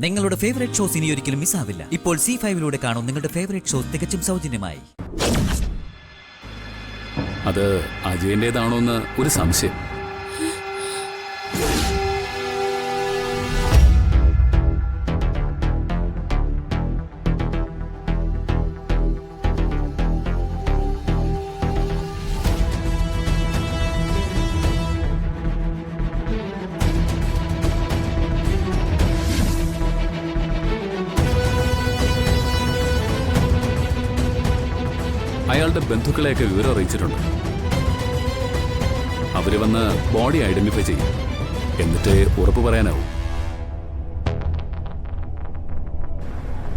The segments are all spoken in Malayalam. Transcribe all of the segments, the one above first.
നിങ്ങളുടെ ഫേവറേറ്റ് ഷോസ് ഇനി ഒരിക്കലും മിസ്സാവില്ല. ഇപ്പോൾ C5 കാണും നിങ്ങളുടെ ഫേവറേറ്റ് ഷോസ് തികച്ചും സൗജന്യമായി. അത് അജയന്റേതാണോ എന്ന് ഒരു സംശയം. അയാളുടെ ബന്ധുക്കളെയൊക്കെ വിവരം അറിയിച്ചിട്ടുണ്ട്. അവര് വന്ന് ബോഡി ഐഡന്റിഫൈ ചെയ്യും, എന്നിട്ട് ഉറപ്പ് പറയാനാവും.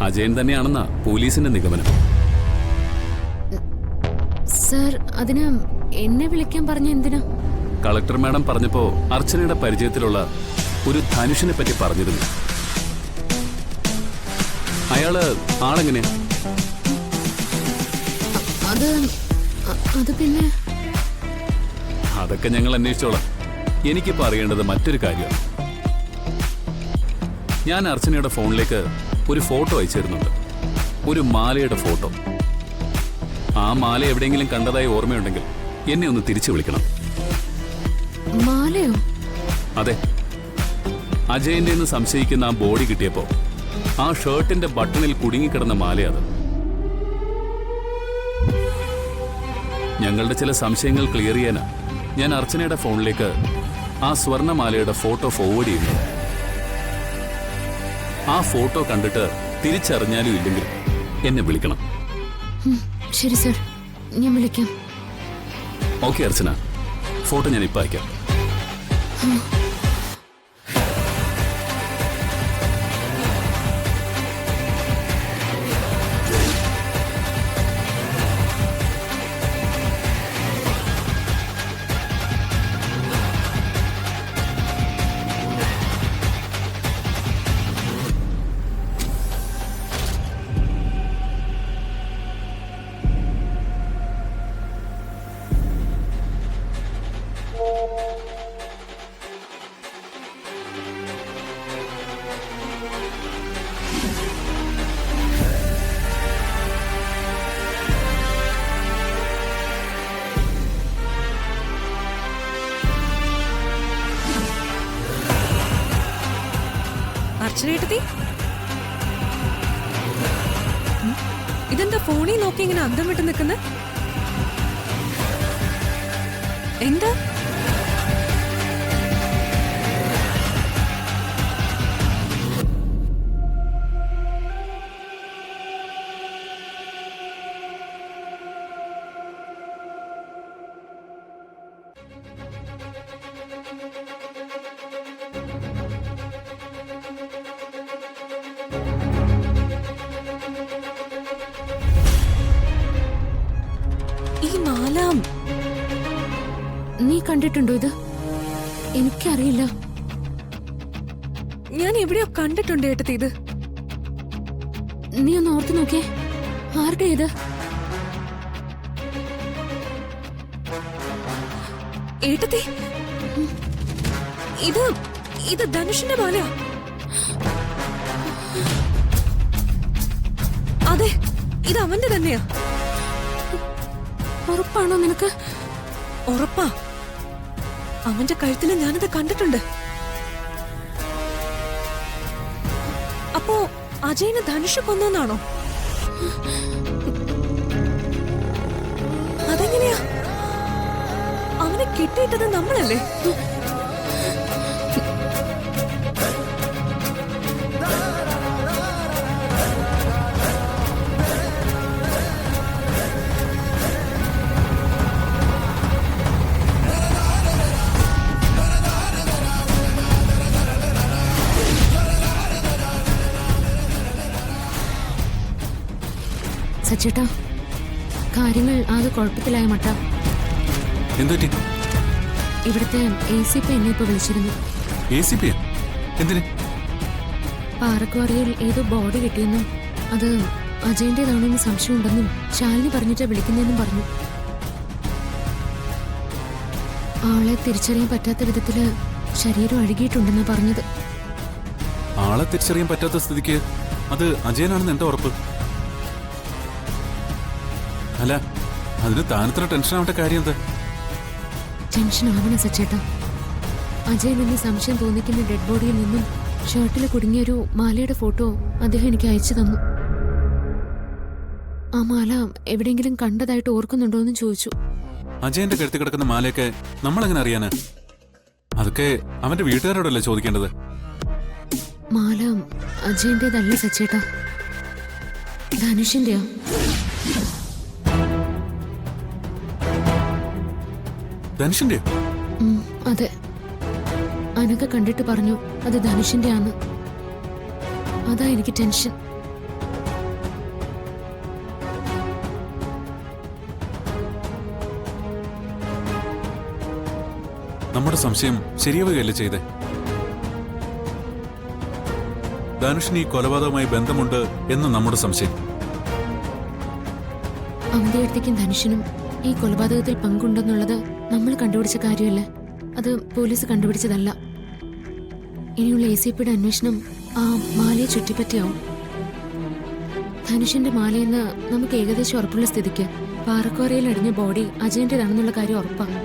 അജയൻ തന്നെയാണെന്നാ പോലീസിന്റെ നിഗമനം. സർ, അതിന് എന്നെ വിളിക്കാൻ പറഞ്ഞ എന്തിനാ? കളക്ടർ മാഡം പറഞ്ഞപ്പോ അർച്ചനയുടെ പരിചയത്തിലുള്ള ഒരു ധനുഷിനെ പറ്റി പറഞ്ഞിരുന്നു. അയാള് ആളെങ്ങനെയാ? അത് പിന്നെ അതൊക്കെ ഞങ്ങൾ അന്വേഷിച്ചോളാം. എനിക്കിപ്പോ അറിയേണ്ടത് മറ്റൊരു കാര്യമാണ്. ഞാൻ അർച്ചനയുടെ ഫോണിലേക്ക് ഒരു ഫോട്ടോ അയച്ചിരുന്നുണ്ട്, ഒരു മാലയുടെ ഫോട്ടോ. ആ മാല എവിടെയെങ്കിലും കണ്ടതായി ഓർമ്മയുണ്ടെങ്കിൽ എന്നെ ഒന്ന് തിരിച്ചു വിളിക്കണം. മാലയോ? അതെ, അജയന്റെ എന്ന് സംശയിക്കുന്ന ആ ബോഡി കിട്ടിയപ്പോ ആ ഷർട്ടിന്റെ ബട്ടണിൽ കുടുങ്ങിക്കിടന്ന മാലയത്. ഞങ്ങളുടെ ചില സംശയങ്ങൾ ക്ലിയർ ചെയ്യാനാ ഞാൻ അർച്ചനയുടെ ഫോണിലേക്ക് ആ സ്വർണ്ണമാലയുടെ ഫോട്ടോ ഫോർവേഡ് ചെയ്യുന്നു. ആ ഫോട്ടോ കണ്ടിട്ട് തിരിച്ചറിഞ്ഞാലും ഇല്ലെങ്കിലും എന്നെ വിളിക്കണം. ശരി സർ, ഞാൻ വിളിക്കാം. ഓക്കെ അർച്ചന, ഫോട്ടോ ഞാൻ ഇപ്പം അയക്കാം. അർച്ചനേട്ടത്തി, ഇതെന്താ ഫോണിൽ നോക്കി ഇങ്ങനെ അന്തം വിട്ട് നിൽക്കുന്ന? എന്താ? ഈ മാല നീ കണ്ടിട്ടുണ്ടോ ഇത്? എനിക്കറിയില്ല. ഞാൻ എവിടെയോ കണ്ടിട്ടുണ്ട് ഏട്ടത്തി. ഇത് നീ ഒന്ന് ഓർത്ത് നോക്കിയേ, ആരുടെ ഇത്? ഏട്ടത്തി, ഇത് ധനുഷിന്റെ മാലയാ. അതെ, ഇത് അവന്റെ തന്നെയാ. ഉറപ്പാണോ നിനക്ക്? ഉറപ്പാ. അവന്റെ കഴുത്തിൽ ഞാനത് കണ്ടിട്ടുണ്ട്. അപ്പോ അജയന് ധനുഷ് കൊന്നാണോ? അതെങ്ങനെയാ? അവനെ കിട്ടിയിട്ടത് നമ്മളല്ലേ? സച്ചേട്ടാ, കാര്യങ്ങൾ ആകെ കുഴപ്പത്തിലായ മട്ട. എന്തുപറ്റി? ഇവിടുത്തെ ACP എന്നെ ഇപ്പൊ വിളിച്ചിരുന്നു. ACP? എന്തിന്? പാറക്കുവാറിയിൽ ഏതോ ബോഡി കിട്ടിയെന്നും അത് അജയന്റേതാണെന്ന് സംശയമുണ്ടെന്നും ശാലിനി പറഞ്ഞിട്ടാ വിളിക്കുന്നതെന്നും പറഞ്ഞു. ആളെ തിരിച്ചറിയാൻ പറ്റാത്ത വിധത്തില് ശരീരം അഴുകിയിട്ടുണ്ടെന്നാ പറഞ്ഞത്. ആളെ ആളെ തിരിച്ചറിയാൻ പറ്റാത്ത സ്ഥിതിക്ക് അത് അജയനാണെന്ന് എന്താ ഉറപ്പ്? അല്ല, അതിന് താനത്ര ടെൻഷൻ ആവേണ്ട കാര്യം എന്താ? ടെൻഷൻ ആവണം സച്ചേട്ടാ. അജയൻ എന്നെ സംശയം തോന്നിക്കുന്ന ഡെഡ് ബോഡിയിൽ നിന്നും ഷർട്ടിൽ കുടുങ്ങിയൊരു മാലയുടെ ഫോട്ടോ അദ്ദേഹം എനിക്ക് അയച്ചു തന്നു. ആ മാല എവിടെയെങ്കിലും കണ്ടതായിട്ട് ഓർക്കുന്നുണ്ടോ എന്ന് ചോദിച്ചു. അജയന്റെ കഴുത്തി കിടക്കുന്ന മാലയൊക്കെ നമ്മളെങ്ങനെ അറിയാന്? അതൊക്കെ അവന്റെ വീട്ടുകാരോടല്ലേ ചോദിക്കേണ്ടത്? മാല അജയന്റേതല്ല സച്ചേട്ടാ, ധനുഷിന്റെയാ. ധനുഷിന്റെയോ? അതെ, അനക കണ്ടിട്ട് പറഞ്ഞു അത് ധനുഷിന്റെ ആണ്. അതാ എനിക്ക് ടെൻഷൻ. നമ്മുടെ സംശയം ശരിയാവുകയല്ലേ ചെയ്തേ? ധനുഷിന് ഈ കൊലപാതകവുമായി ബന്ധമുണ്ട് എന്ന് നമ്മുടെ സംശയം. അവന്റെ അടുത്തേക്കും ധനുഷിനും ഈ കൊലപാതകത്തിൽ പങ്കുണ്ടെന്നുള്ളത് നമ്മൾ കണ്ടുപിടിച്ച കാര്യമല്ല. അത് പോലീസ് കണ്ടുപിടിച്ചതല്ല. ഇനിയുള്ള ACPയുടെ അന്വേഷണം ആ മാലയെ ചുറ്റിപ്പറ്റിയാവും. ധനുഷിന്റെ മാലയെന്ന് നമുക്ക് ഏകദേശം ഉറപ്പുള്ള സ്ഥിതിക്ക് പാറക്കോറയിൽ അടിഞ്ഞ ബോഡി അജയന്റേതാണെന്നുള്ള കാര്യം ഉറപ്പാണ്.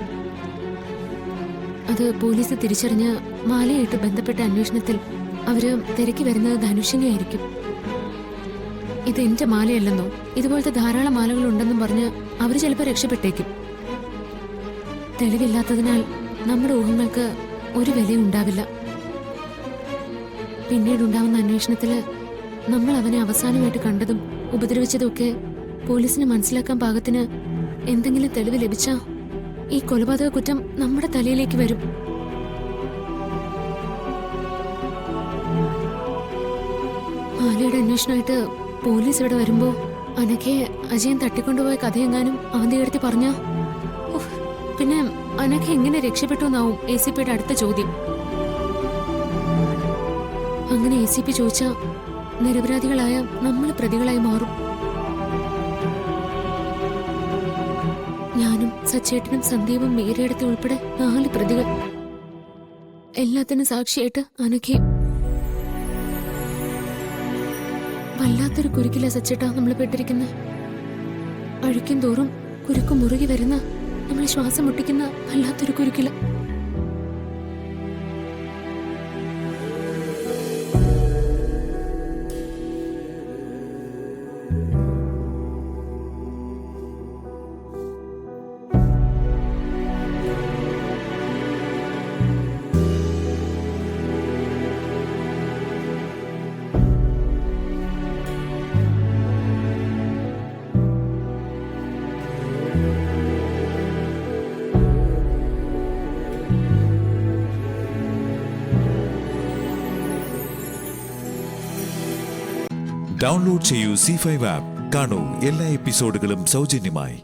അത് പോലീസ് തിരിച്ചറിഞ്ഞ് മാലയായിട്ട് ബന്ധപ്പെട്ട അന്വേഷണത്തിൽ അവര് തിരക്കി വരുന്നത് ധനുഷിനെ ആയിരിക്കും. ഇത് എന്റെ മാലയല്ലെന്നോ ഇതുപോലത്തെ ധാരാളം മാലകൾ ഉണ്ടെന്നും പറഞ്ഞ് അവര് ചിലപ്പോൾ രക്ഷപ്പെട്ടേക്കും. തെളിവില്ലാത്തതിനാൽ നമ്മുടെ ഊഹങ്ങൾക്ക് ഒരു വിലയും ഉണ്ടാവില്ല. പിന്നീടുണ്ടാവുന്ന അന്വേഷണത്തില് നമ്മൾ അവനെ അവസാനമായിട്ട് കണ്ടതും ഉപദ്രവിച്ചതും ഒക്കെ പോലീസിന് മനസ്സിലാക്കാൻ പാകത്തിന് എന്തെങ്കിലും തെളിവ് ലഭിച്ചാ ഈ കൊലപാതക കുറ്റം നമ്മുടെ തലയിലേക്ക് വരും. മാലയുടെ അന്വേഷണമായിട്ട് പോലീസ് ഇവിടെ വരുമ്പോ അനഘയെ അജയൻ തട്ടിക്കൊണ്ടുപോയ കഥയെങ്ങാനും അവന്റെ അടുത്ത് പറഞ്ഞ പിന്നെ അനഘ എങ്ങനെ രക്ഷപ്പെട്ടു എന്നാവും ACPയുടെ അടുത്ത ചോദ്യം. അങ്ങനെ ACP ചോദിച്ചാ നിരപരാധികളായ നമ്മൾ പ്രതികളായി മാറും. ഞാനും സച്ചേട്ടനും സന്ദീപും മീരയിടത്ത് ഉൾപ്പെടെ 4 പ്രതികൾ. എല്ലാത്തിനും സാക്ഷിയായിട്ട് അനഘയും. വല്ലാത്തൊരു കുരുക്കില്ല സച്ചേട്ടാ നമ്മൾ പെട്ടിരിക്കുന്ന. അഴിക്കും തോറും കുരുക്ക് മുറുകി വരുന്ന, നമ്മളെ ശ്വാസം മുട്ടിക്കുന്ന വല്ലാത്തൊരു കുരുക്കില്ല. ഡൗൺലോഡ് ചെയ്യൂ C5 ആപ്പ്. കാണൂ എല്ലാ എപ്പിസോഡുകളും സൗജന്യമായി.